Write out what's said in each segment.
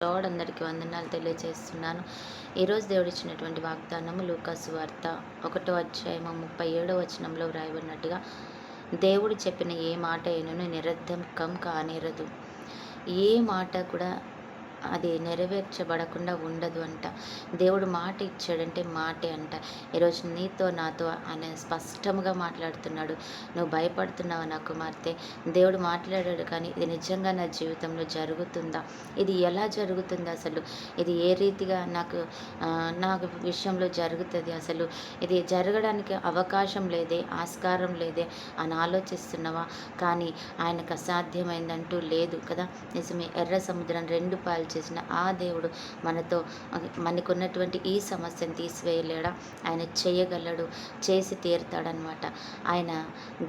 Lord అందరికీ వందనాలు తెలియజేస్తున్నాను. ఈరోజు దేవుడు ఇచ్చినటువంటి వాగ్దానము లూకా సువార్త 1వ అధ్యాయము 37వ వచనంలో వ్రాయబడినట్టుగా, దేవుడు చెప్పిన ఏ మాట అయినను నిరర్ధకం కానేరదు. ఏ మాట కూడా అది నెరవేర్చబడకుండా ఉండదు అంట. దేవుడు మాట ఇచ్చాడంటే మాటే అంట. ఈరోజు నీతో నాతో ఆయన స్పష్టంగా మాట్లాడుతున్నాడు. నువ్వు భయపడుతున్నావా నా కుమార్తె? దేవుడు మాట్లాడాడు, కానీ ఇది నిజంగా నా జీవితంలో జరుగుతుందా? ఇది ఎలా జరుగుతుంది అసలు? ఇది ఏ రీతిగా నాకు విషయంలో జరుగుతుంది అసలు? ఇది జరగడానికి అవకాశం లేదే, ఆస్కారం లేదే అని ఆలోచిస్తున్నావా? కానీ ఆయనకు అసాధ్యమైందంటూ లేదు కదా. నిజమే. ఎర్ర సముద్రం 2 పాయలు చేసిన ఆ దేవుడు మనకున్నటువంటి ఈ సమస్యను తీసివేయలేడా? ఆయన చేయగలడు, చేసి తీరుతాడనమాట. ఆయన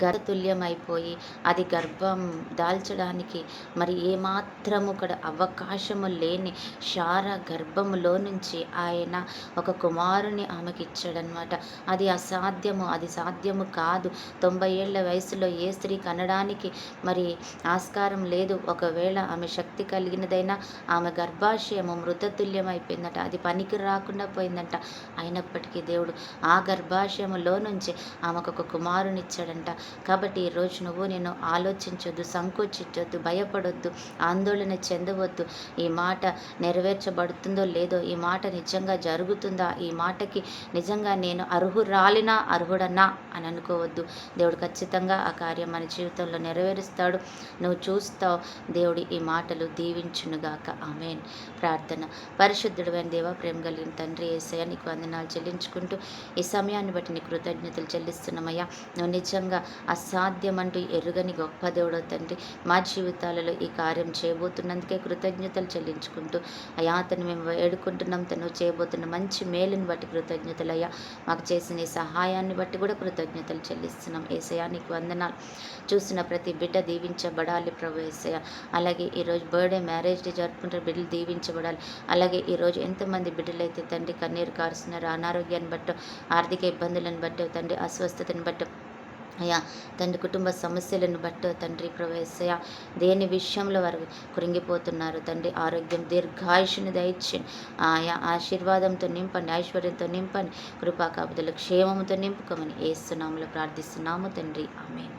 గర్భతుల్యమైపోయి అది గర్భం దాల్చడానికి మరి ఏమాత్రము కూడా అవకాశము లేని శార గర్భములో నుంచి ఆయన ఒక కుమారుని ఆమెకి ఇచ్చాడనమాట. అది అసాధ్యము, అది సాధ్యము కాదు. 90 ఏళ్ల వయసులో ఏ స్త్రీ కనడానికి మరి ఆస్కారం లేదు. ఒకవేళ ఆమె శక్తి కలిగినదైనా ఆమె గర్భాశయము మృతతుల్యం అయిపోయిందట. అది పనికి రాకుండా పోయిందంట. అయినప్పటికీ దేవుడు ఆ గర్భాశయములో నుంచి ఆమెకు ఒక కుమారుని ఇచ్చాడంట. కాబట్టి ఈరోజు నేను ఆలోచించొద్దు, సంకోచించొద్దు, భయపడొద్దు, ఆందోళన చెందవద్దు. ఈ మాట నెరవేర్చబడుతుందో లేదో, ఈ మాట నిజంగా జరుగుతుందా, ఈ మాటకి నిజంగా నేను అర్హుడన్నా అని అనుకోవద్దు. దేవుడు ఖచ్చితంగా ఆ కార్యం మన జీవితంలో నెరవేరుస్తాడు. నువ్వు చూస్తావు. దేవుడి ఈ మాటలు దీవించునుగాక. ఆమేన్. ప్రార్థన. పరిశుద్ధుడైన దేవా, ప్రేమ కలిగిన తండ్రి యేసయ్య, నీకు వందనాలు చెల్లించుకుంటూ ఈ సమయాన్ని బట్టి నీ కృతజ్ఞతలు చెల్లిస్తున్నామయ్యా. నువ్వు నిజంగా అసాధ్యమంటూ ఎరుగని గొప్ప దేవుడో తండ్రి, మా జీవితాలలో ఈ కార్యం చేయబోతున్నందుకే కృతజ్ఞతలు చెల్లించుకుంటూ అయ్యా, అతను మేము వేడుకుంటున్నాం. తను చేయబోతున్న మంచి మేలుని బట్టి కృతజ్ఞతలు అయ్యా. మాకు చేసిన ఈ సహాయాన్ని బట్టి కూడా కృతజ్ఞతలు చెల్లిస్తున్నాం. యేసయ్య నీకు వందనాలు. చూసిన ప్రతి బిడ్డ దీవించబడాలి ప్రభు యేసయ్య. అలాగే ఈరోజు బర్త్డే, మ్యారేజ్ డే జరుపుకుంటే బిడ్డలు దీవించబడాలి. అలాగే ఈరోజు ఎంతమంది బిడ్డలైతే తండ్రి కన్నీరు కారుస్తున్నారు, అనారోగ్యాన్ని బట్టో, ఆర్థిక ఇబ్బందులను బట్టో, తండ్రి అస్వస్థతను బట్టో అయ్యా, తండ్రి కుటుంబ సమస్యలను బట్టో తండ్రి ప్రవేశయ దేని విషయంలో వారు కృంగిపోతున్నారు తండ్రి, ఆరోగ్యం దీర్ఘాయుషుని దయచేయండి. ఆయా ఆశీర్వాదంతో నింపండి, ఐశ్వర్యంతో నింపండి, కృపా కాపుదలు క్షేమంతో నింపుకోమని యేసు నామములో ప్రార్థిస్తున్నాము తండ్రి. ఆమేన్.